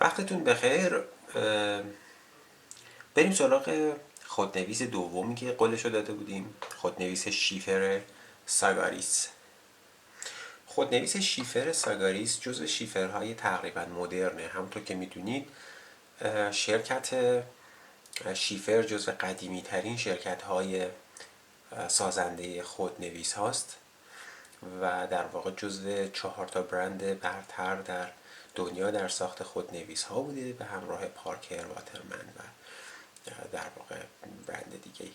وقتتون بخیر. بریم سراغ خودنویس دومی که قولشو داده بودیم، خودنویس شیفر ساگاریس. خودنویس شیفر ساگاریس جزو شیفرهای تقریبا مدرنه. همونطور که میدونید شرکت شیفر جزو قدیمی ترین شرکت های سازنده خودنویس هاست و در واقع جزو 4 تا برند برتر در دنیا در ساخت خودنویس ها بوده، به همراه پارکر، واترمن و در واقع برند دیگه ای.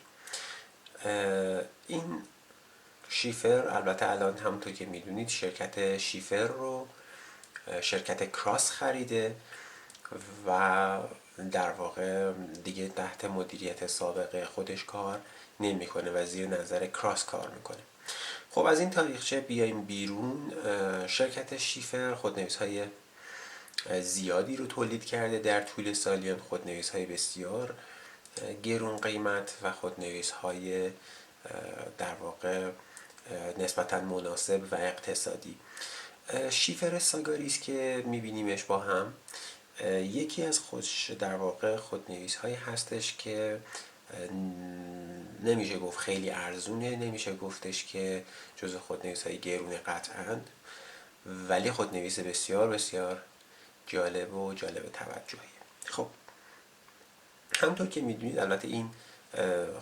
این شیفر البته الان همونطور که میدونید شرکت شیفر رو شرکت کراس خریده و در واقع دیگه تحت مدیریت سابقه خودش کار نمیکنه و زیر نظر کراس کار میکنه. خب از این تاریخچه بیایم بیرون. شرکت شیفر خودنویس های زیادی رو تولید کرده در طول سالیان، خودنویس های بسیار گرون قیمت و خودنویس های در واقع نسبتا مناسب و اقتصادی. شیفر ساگاریس که میبینیمش با هم یکی از در واقع خودنویس هایی هستش که نمیشه گفت خیلی ارزونه، نمیشه گفتش که جز خودنویس های گرون قطعاً، ولی خودنویس بسیار بسیار جالب و جالب توجهی. خب همونطور که میدونید البته این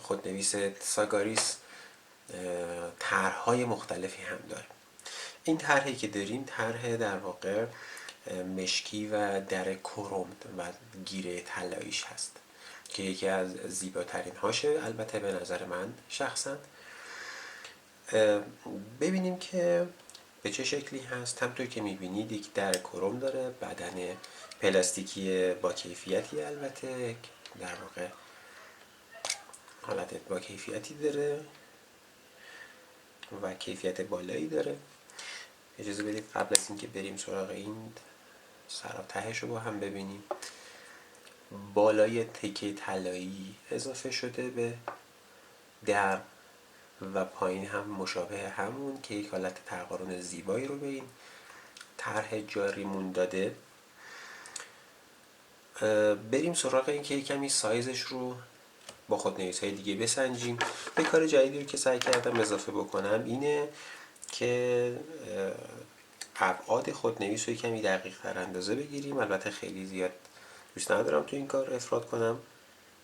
خودنویس ساگاریس طرح‌های مختلفی هم داره. این طرحی که داریم طرح در واقع مشکی و در کروم و گیره طلاییش هست که یکی از زیباترین هاشه البته به نظر من شخصا. ببینیم که به چه شکلی هست. همونطور که میبینید یک در کروم داره، بدن پلاستیکی با کیفیتی، البته در واقع حالت با کیفیتی داره و کیفیت بالایی داره. اجازه بدید قبل از اینکه بریم سراغ این سر و تهش رو با هم ببینیم. بالای تکه طلایی اضافه شده به در و پایین هم مشابه همون که یک حالت تقارن زیبایی رو به این طرح جاریمون داده. بریم سراغ این که کمی سایزش رو با خودنویس های دیگه بسنجیم. یک کار جدیدی رو که سعی کردم اضافه بکنم اینه که ابعاد خودنویس رو کمی دقیق تر اندازه بگیریم. البته خیلی زیاد دوست ندارم تو این کار افراط کنم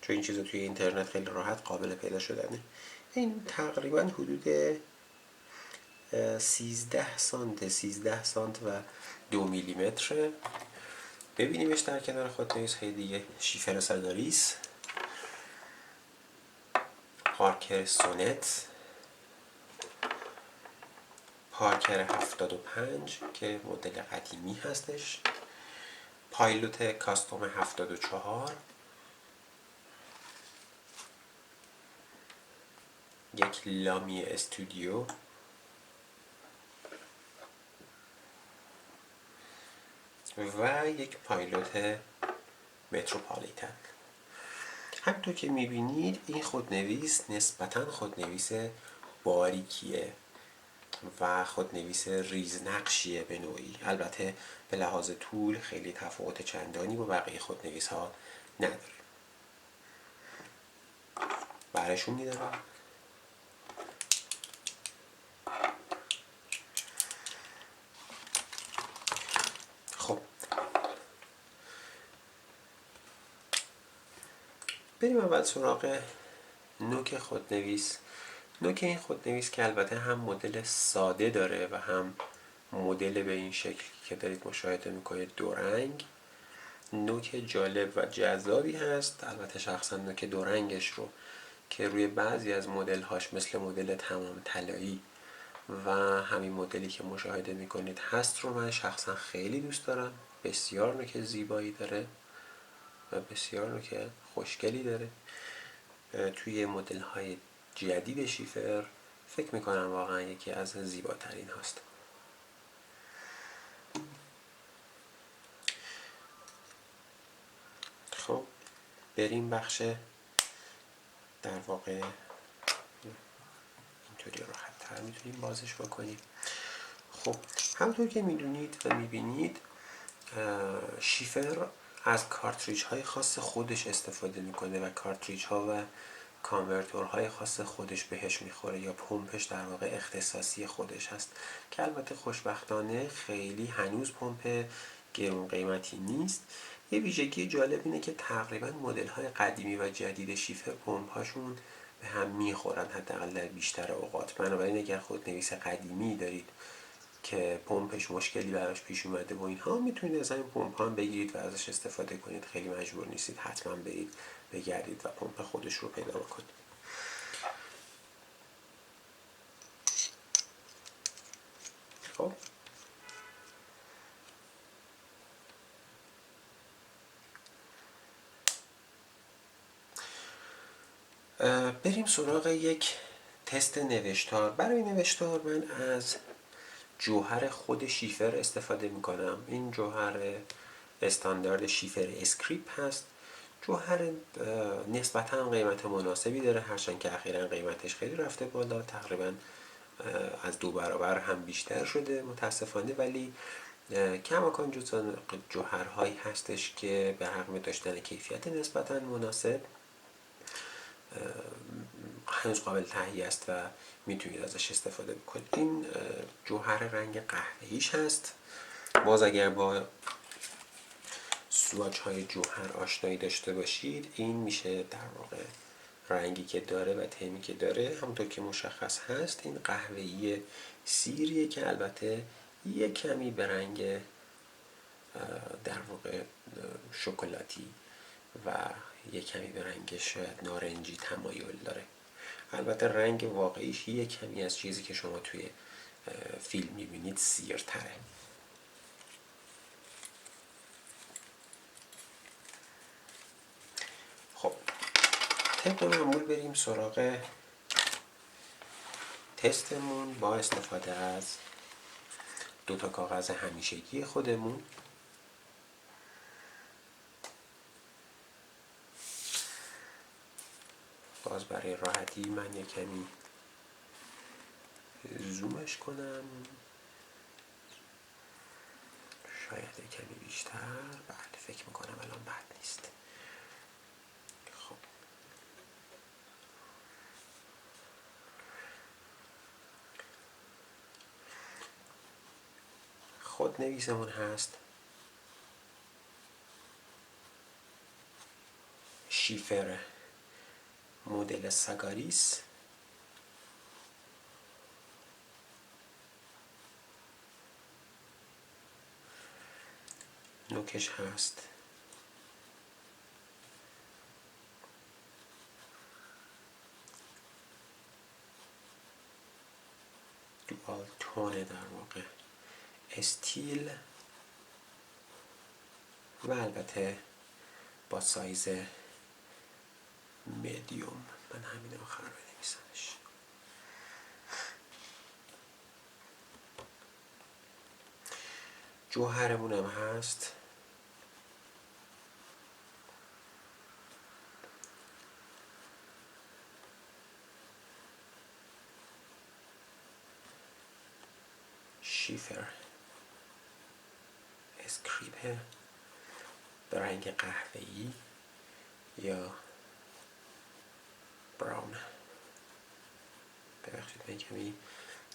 چون این چیزا توی اینترنت خیلی راحت قابل پیدا شدنه. این تقریبا حدود 13 سانت و 2 میلیمتره. ببینیمش در کنار خودنویس های دیگه. شیفر ساگاریس، پارکر سونت، پارکر 75 که مدل قدیمی هستش، پایلوت کاستوم 74، یک لامی استودیو و یک پایلوت متروپولیتن. همونطور که میبینید این خودنویس نسبتاً خودنویس باریکیه و خودنویس ریزنقشیه به نوعی. البته به لحاظ طول خیلی تفاوت چندانی با بقیه خودنویس ها نداره. برشون میدارم. خب بریم اول سراغ نوک خودنویس. نوک این خودنویس که البته هم مدل ساده داره و هم مدل به این شکل که دارید مشاهده میکنید دو رنگ. نوک جالب و جذابی هست. البته شخصا نوک دو رنگش رو که روی بعضی از مدل هاش مثل مدل تمام طلایی و همین مدلی که مشاهده میکنید هست رو من شخصا خیلی دوست دارم. بسیار نوک زیبایی داره و بسیار نوک خوشگلی داره. توی مدل های جدید شیفر فکر میکنم واقعا یکی از زیباترین هاست. خب بریم بخش در واقع اینطوری راحت تر میتونیم بازش بکنیم. خب همونطور که میدونید و میبینید شیفر از کارتریج های خاص خودش استفاده میکنه و کارتریج ها و کانورتورهای خاص خودش بهش میخوره یا پمپش در واقع اختصاصی خودش هست که البته خوشبختانه خیلی هنوز پمپ گرون قیمتی نیست. یه ویژگی جالب اینه که تقریبا مدل های قدیمی و جدید شیفر پمپ هاشون به هم میخورن، حداقل در بیشتر اوقات. بنابراین اگر خودنویس قدیمی دارید که پمپش مشکلی براش پیش اومده و اینها، میتونید از این پمپ هم بگیرید و ازش استفاده کنید. خیلی مجبور نیستید حتما برید بگردید و پمپ خودش رو پیدا کنید. خب بریم سراغ یک تست نوشتار. برای نوشتار من از جوهر خود شیفر استفاده میکنم. این جوهر استاندارد شیفر اسکریپ هست. جوهر نسبتاً قیمت مناسبی داره، هرچند که اخیراً قیمتش خیلی رفته بالا، تقریباً از 2 برابر هم بیشتر شده متاسفانه، ولی کماکان جزو جوهرهایی هستش که به رغم داشتن کیفیت نسبتاً مناسب هنوز قابل تهیه است و میتونید ازش استفاده بکنید. این جوهر رنگ قهوه‌ایش هست. باز اگر با سواج های جوهر آشنایی داشته باشید، این میشه در واقع رنگی که داره و تمی که داره. همونطور که مشخص هست این قهوه‌ای سیریه که البته یک کمی به رنگ در واقع شکلاتی و یک کمی به رنگ شاید نارنجی تمایل داره. البته رنگ واقعیش یک کمی از چیزی که شما توی فیلم میبینید سیرتره. خب طبق معمول بریم سراغ تستمون با استفاده از 2 کاغذ همیشگی خودمون. باز برای راحتی من یک کمی زومش کنم، شاید یک کمی بیشتر. بله فکر میکنم الان بد نیست. خب خود نویسمون هست شیفر مدل ساگاریس. نوکش هست دوال تونه در واقع استیل و البته با سایز میدیوم. من همین آخر بنویسمش. جوهرمون هم هست شیفر اسکریپ به رنگ قهوه‌ای یا براون. ببخشید من کمی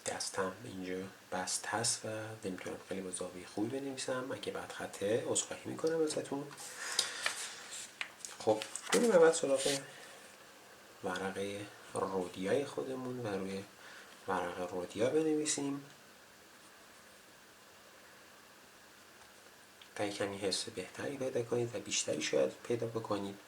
دستم اینجا بست هست و نمیتونم خیلی با زاویه خوبی بنویسم. اگه بعد خطه عذرخواهی میکنم ازتون. خب بریم اول سراغ ورقه رودیای خودمون و روی ورقه رودیا بنویسیم تا کمی حس بهتری پیدا کنید و بیشتری شاید پیدا بکنید.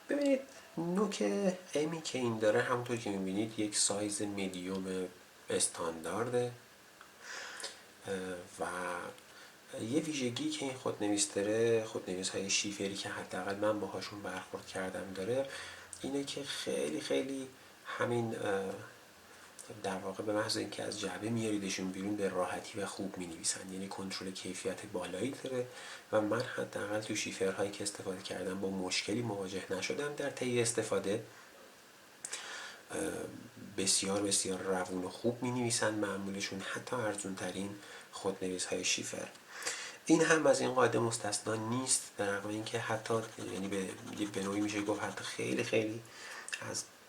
ببینید نوک امی که این داره همونطور که میبینید یک سایز میدیوم استاندارده و یه ویژگی که این خودنویس داره، خودنویس های شیفری که حداقل من باهاشون برخورد کردم داره، اینه که خیلی خیلی همین در واقع به محض اینکه از جعبه میاریدشون بیرون به راحتی و خوب مینویسن، یعنی کنترل کیفیت بالایی داره و من حداقل تو شیفرهایی که استفاده کردم با مشکلی مواجه نشدم در طی استفاده. بسیار بسیار روون و خوب مینویسن معمولشون، حتی ارزون ترین خودنویس های شیفر. این هم از این قاعده مستثنا نیست، در واقع اینکه حتی یعنی به نوعی میشه گفت حتی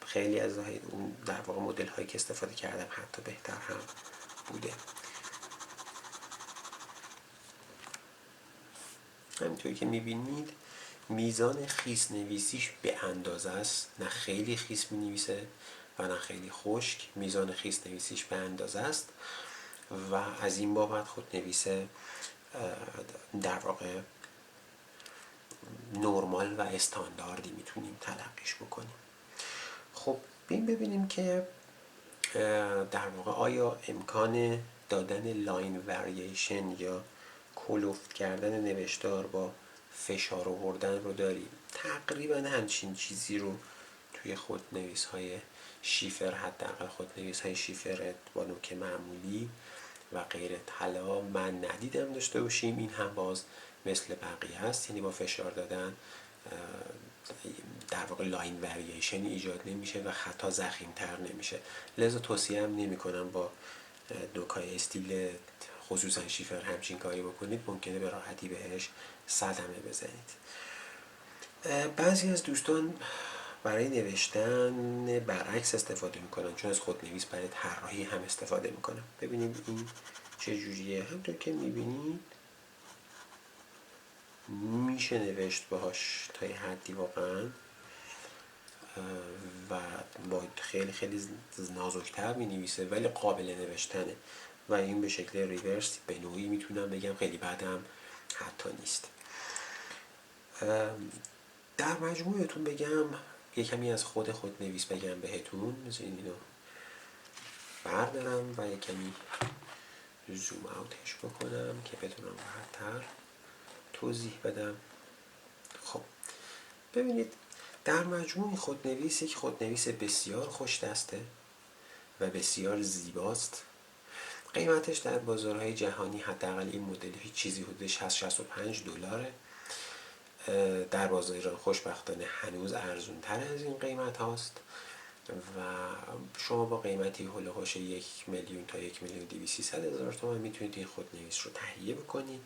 خیلی از اون در واقع مدل هایی که استفاده کردم حتی بهتر هم بوده. همینطوری که میبینید میزان خیس نویسیش به اندازه است، نه خیلی خیس مینویسه و نه خیلی خشک. میزان خیس نویسیش به اندازه است و از این بابت خودنویس در واقع نرمال و استانداردی میتونیم تلقیش بکنیم. خب ببینیم که در واقع آیا امکان دادن لاین ورییشن یا کلفت کردن نوشتار با فشار آوردن رو داریم. تقریبا همچین چیزی رو توی خودنویس های شیفر، حداقل خودنویس های شیفر با نوک معمولی و غیر طلا من ندیدم داشته باشیم. این هم باز مثل بقیه هست، یعنی با فشار دادن در واقع لاین ورییشن ایجاد نمیشه و خطا ضخیم‌تر نمیشه. لذا توصیه هم نمی کنم با نوک‌های استیل خصوصا شیفر همچین کاری بکنید، ممکنه به راحتی بهش صدمه بزنید. بعضی از دوستان برای نوشتن برعکس استفاده میکنن، چون از خودنویس برای طراحی هم استفاده میکنن. ببینیم این چه جوریه. همونطور که میبینید میشه نوشت باهاش تا یه حدی واقعا و با خیلی خیلی نازکتر می نویسه ولی قابل نوشتنه و این به شکل ریورس به نوعی میتونم بگم خیلی بدم حتی نیست. در مجموعتون بگم یه کمی از خودنویس بگم بهتون. بذارین اینو بردارم و یه کمی زوم اوتش بکنم که بتونم راحت‌تر توضیح بدم. خب ببینید در مجموع خودنویس یک خودنویس بسیار خوش دسته و بسیار زیباست. قیمتش در بازارهای جهانی حداقل این مدل هیچ چیزی حدود 60-65 دلاره. در بازار ایران خوشبختانه هنوز ارزون تر از این قیمت هاست و شما با قیمتی هول و هوش 1 میلیون تا 1,200,000 تومان میتونید این خودنویس رو تهیه بکنید.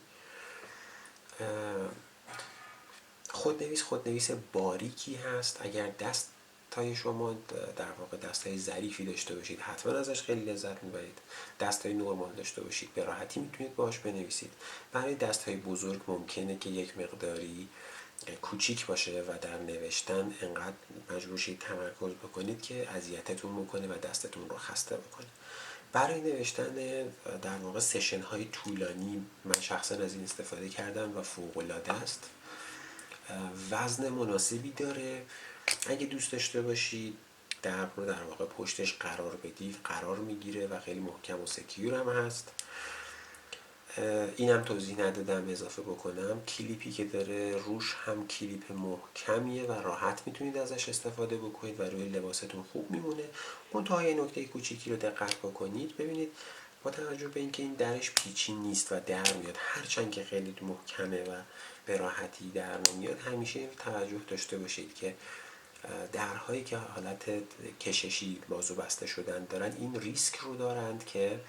خودنویس باریکی هست. اگر دستای شما در واقع دستای ظریفی داشته باشید حتما ازش خیلی لذت میبرید. دستای نرمال داشته باشید به راحتی میتونید باهاش بنویسید. برای دستای بزرگ ممکنه که یک مقداری کوچیک باشه و در نوشتن انقدر مجبور شید تمرکز بکنید که اذیتتون بکنه و دستتون رو خسته بکنه. برای نوشتن در واقع سشن های طولانی من شخصا از این استفاده کردم و فوق العاده است. وزن مناسبی داره. اگه دوست داشته باشید در واقع پشتش قرار بدید قرار میگیره و خیلی محکم و سکیور هم هست. اینم توضیح ندادم اضافه بکنم. کلیپی که داره روش هم کلیپ محکمیه و راحت میتونید ازش استفاده بکنید و روی لباستون خوب میمونه. منتها یه نکته کوچیکی رو دقت بکنید. ببینید با توجه به اینکه این درش پیچی نیست و در میاد، هرچند که خیلی محکمه و به راحتی در نمیاد، همیشه توجه داشته باشید که درهایی که حالت کششی باز و بسته شدن دارن این ریسک رو دارند که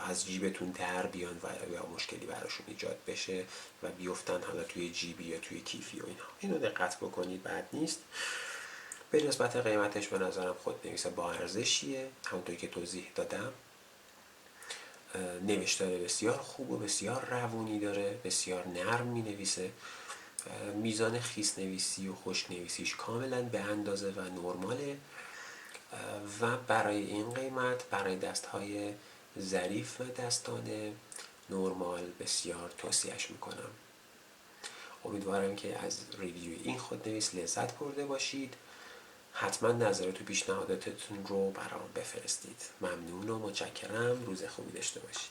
از جیبتون در بیان و یا مشکلی براشون ایجاد بشه و بیفتن حالا توی جیبی یا توی کیفی و اینا. اینو دقت بکنید، بد نیست. به نسبت قیمتش به نظرم خودنویس با ارزشیه. همونطوری که توضیح دادم نوشتار بسیار خوب و بسیار روونی داره، بسیار نرم می نویسه. میزان خیس نویسی و خشک نویسیش کاملا به اندازه و نرماله و برای این قیمت برای دستهای ظریف و دستانه نرمال بسیار توصیهش میکنم. امیدوارم که از ریویو این خودنویس لذت برده باشید. حتما نظرات و پیشنهاداتتون رو برام بفرستید. ممنون و متشکرم. روز خوبی داشته باشید.